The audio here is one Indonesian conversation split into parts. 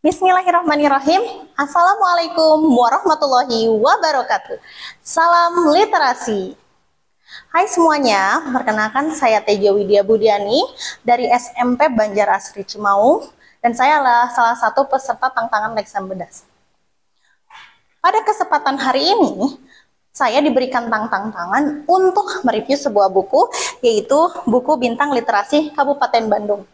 Bismillahirrahmanirrahim. Assalamualaikum warahmatullahi wabarakatuh. Salam literasi. Hai semuanya, perkenalkan saya Teja Widya Budiani dari SMP Banjar Asri Cimaung dan saya adalah salah satu peserta tantangan Lexam Bedas. Pada kesempatan hari ini, saya diberikan tantangan untuk mereview sebuah buku, yaitu buku Bintang Literasi Kabupaten Bandung.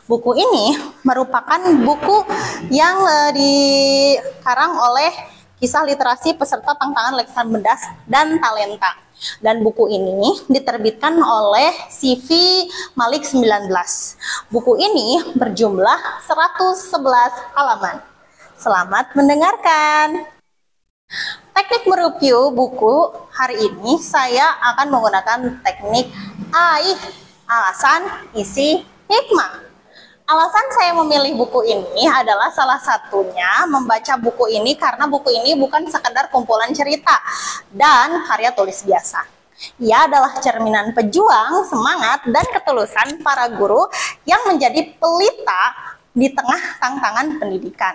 Buku ini merupakan buku yang dikarang oleh kisah literasi peserta tantangan Lexam Bedas dan Talenta. Dan buku ini diterbitkan oleh CV Malik 19. Buku ini berjumlah 111 halaman. Selamat mendengarkan. Teknik mereview buku hari ini saya akan menggunakan teknik AIH, alasan, isi, hikmah. Alasan saya memilih buku ini adalah salah satunya membaca buku ini karena buku ini bukan sekedar kumpulan cerita dan karya tulis biasa. Ia adalah cerminan pejuang, semangat, dan ketulusan para guru yang menjadi pelita di tengah tantangan pendidikan.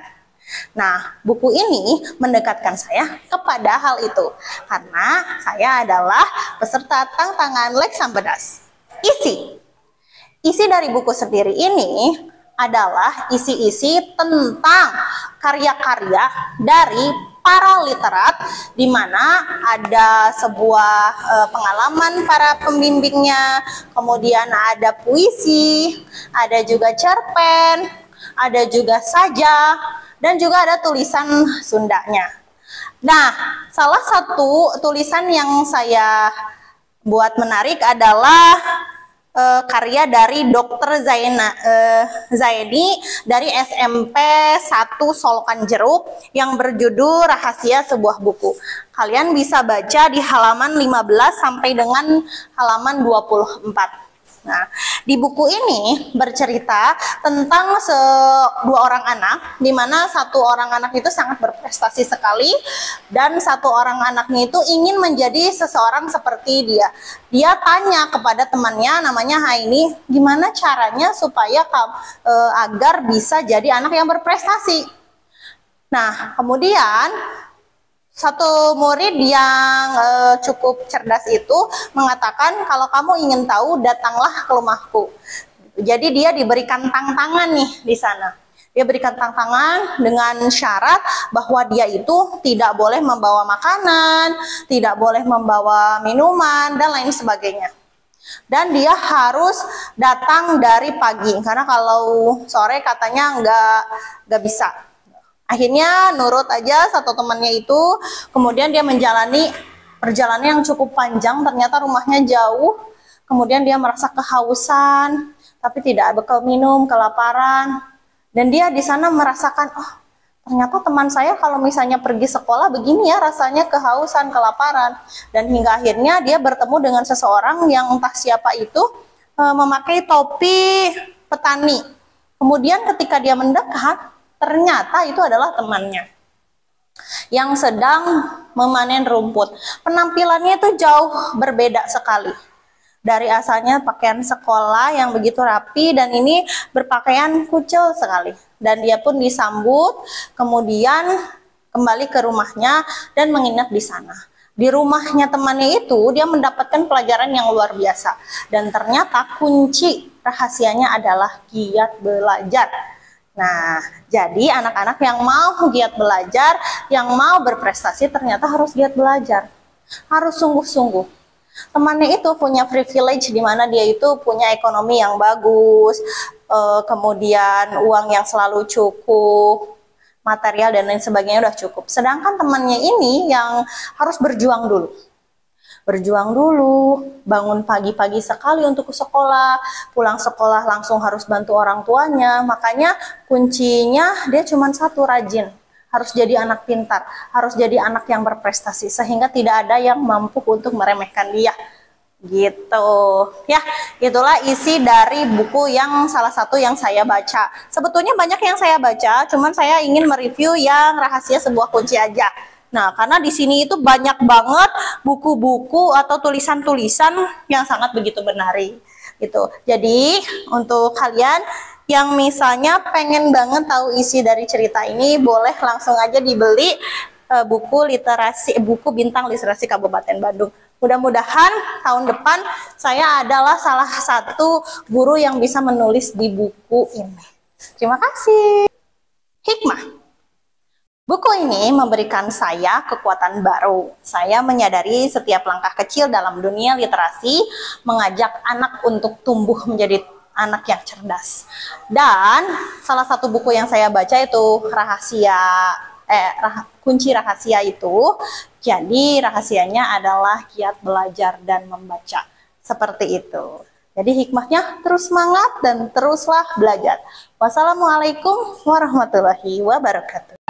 Nah, buku ini mendekatkan saya kepada hal itu karena saya adalah peserta tantangan Lexam Bedas. Isi dari buku sendiri ini adalah isi-isi tentang karya-karya dari para literat, di mana ada sebuah pengalaman para pembimbingnya, kemudian ada puisi, ada juga cerpen, ada juga sajak, dan juga ada tulisan Sundanya. Nah, salah satu tulisan yang saya buat menarik adalah karya dari Dr. Zaini dari SMP 1 Solokan Jeruk yang berjudul Rahasia Sebuah Buku. Kalian bisa baca di halaman 15 sampai dengan halaman 24. Nah, di buku ini bercerita tentang dua orang anak, di mana satu orang anak itu sangat berprestasi sekali dan satu orang anaknya itu ingin menjadi seseorang seperti dia. Dia tanya kepada temannya namanya Haini, gimana caranya supaya agar bisa jadi anak yang berprestasi. Nah, kemudian satu murid yang cukup cerdas itu mengatakan, kalau kamu ingin tahu, datanglah ke rumahku. Jadi dia diberikan tantangan nih di sana. Dia berikan tantangan dengan syarat bahwa dia itu tidak boleh membawa makanan, tidak boleh membawa minuman, dan lain sebagainya. Dan dia harus datang dari pagi, karena kalau sore katanya nggak bisa. Akhirnya nurut aja satu temannya itu, kemudian dia menjalani perjalanan yang cukup panjang, ternyata rumahnya jauh, kemudian dia merasa kehausan, tapi tidak bekal minum, kelaparan, dan dia di sana merasakan, oh ternyata teman saya kalau misalnya pergi sekolah begini ya rasanya kehausan, kelaparan, dan hingga akhirnya dia bertemu dengan seseorang yang entah siapa itu memakai topi petani. Kemudian ketika dia mendekat, ternyata itu adalah temannya yang sedang memanen rumput. Penampilannya itu jauh berbeda sekali. Dari asalnya pakaian sekolah yang begitu rapi dan ini berpakaian kucil sekali. Dan dia pun disambut, kemudian kembali ke rumahnya dan menginap di sana. Di rumahnya temannya itu dia mendapatkan pelajaran yang luar biasa. Dan ternyata kunci rahasianya adalah giat belajar. Nah, jadi anak-anak yang mau giat belajar, yang mau berprestasi ternyata harus giat belajar. Harus sungguh-sungguh. Temannya itu punya privilege di mana dia itu punya ekonomi yang bagus, kemudian uang yang selalu cukup, material dan lain sebagainya udah cukup. Sedangkan temannya ini yang harus berjuang dulu. Berjuang dulu, bangun pagi-pagi sekali untuk ke sekolah, pulang sekolah langsung harus bantu orang tuanya. Makanya kuncinya dia cuma satu, rajin. Harus jadi anak pintar, harus jadi anak yang berprestasi, sehingga tidak ada yang mampu untuk meremehkan dia. Gitu ya, itulah isi dari buku yang salah satu yang saya baca. Sebetulnya banyak yang saya baca, cuman saya ingin mereview yang Rahasia Sebuah Kunci aja. Nah, karena di sini itu banyak banget buku-buku atau tulisan-tulisan yang sangat begitu menarik gitu. Jadi, untuk kalian yang misalnya pengen banget tahu isi dari cerita ini, boleh langsung aja dibeli buku Bintang Literasi Kabupaten Bandung. Mudah-mudahan tahun depan saya adalah salah satu guru yang bisa menulis di buku ini. Terima kasih. Hikmah. Buku ini memberikan saya kekuatan baru. Saya menyadari setiap langkah kecil dalam dunia literasi mengajak anak untuk tumbuh menjadi anak yang cerdas. Dan salah satu buku yang saya baca itu Kunci Rahasia itu. Jadi rahasianya adalah giat belajar dan membaca. Seperti itu. Jadi hikmahnya terus semangat dan teruslah belajar. Wassalamualaikum warahmatullahi wabarakatuh.